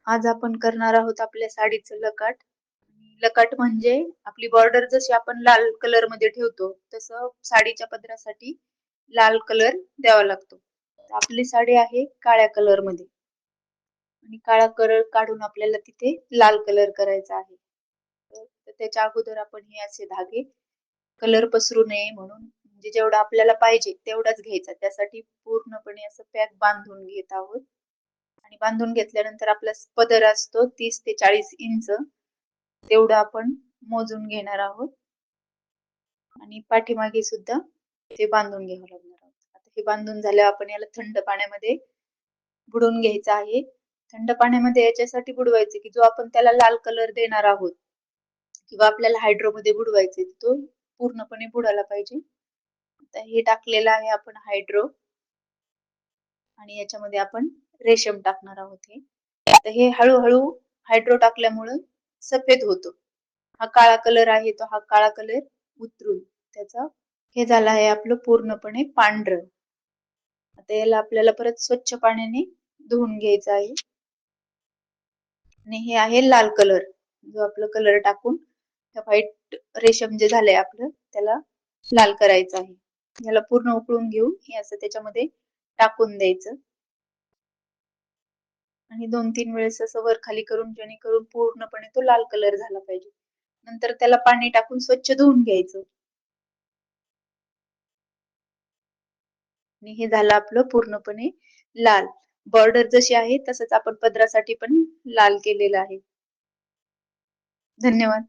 आज आपण करणार आहोत आपल्या साडीचं लकाट. लकाट म्हणजे आपली बॉर्डर जशी आपण लाल कलर मध्ये ठेवतो तसं साडीच्या पदरासाठी लाल कलर द्यावा लागतो. आपली साडी आहे काळ्या कलर मध्ये आणि काळा कलर काढून आपल्याला तिथे लाल कलर करायचा आहे. तर त्याच्या अगोदर आपण हे असे धागे कलर पसरू नये म्हणून म्हणजे जेवढा आपल्याला पाहिजे तेवढाच घ्यायचा. त्यासाठी पूर्णपणे असं पॅक बांधून घेत आहोत. आणि बांधून घेतल्यानंतर आपला पदर असतो 30 ते 40 इंच तेवढं आपण मोजून घेणार आहोत आणि पाठीमागे सुद्धा ते बांधून घ्यावं लागणार आहोत. आता हे बांधून झाल्यावर आपण याला थंड पाण्यामध्ये बुडवून घ्यायचं आहे. थंड पाण्यामध्ये याच्यासाठी बुडवायचे की जो आपण त्याला लाल कलर देणार आहोत किंवा आपल्याला हायड्रोमध्ये बुडवायचे तो पूर्णपणे बुडाला पाहिजे. आता हे टाकलेलं आहे आपण हायड्रो आणि याच्यामध्ये आपण रेशम टाकणार आहोत. आता हे हळूहळू हायड्रो टाकल्यामुळे सफेद होतो. हा काळा कलर आहे तो हा काळा कलर उतरून त्याचा हे झालं आहे आपलं पूर्णपणे पांढरं. आता याला आपल्याला परत स्वच्छ पाण्याने धुवून घ्यायचं आहे. आणि हे आहे लाल कलर जो आपलं कलर टाकून व्हाईट रेशम जे झालंय आपलं त्याला लाल करायचं आहे. याला पूर्ण उकळून घेऊन हे असं त्याच्यामध्ये टाकून द्यायचं आणि 2-3 वेळेस असं वर खाली करून जेणेकरून पूर्णपणे तो लाल कलर झाला पाहिजे. नंतर त्याला पाणी टाकून स्वच्छ धुवून घ्यायचं आणि हे झालं आपलं पूर्णपणे लाल. बॉर्डर जशी आहे तसंच आपण पदरासाठी पण लाल केलेलं आहे. धन्यवाद.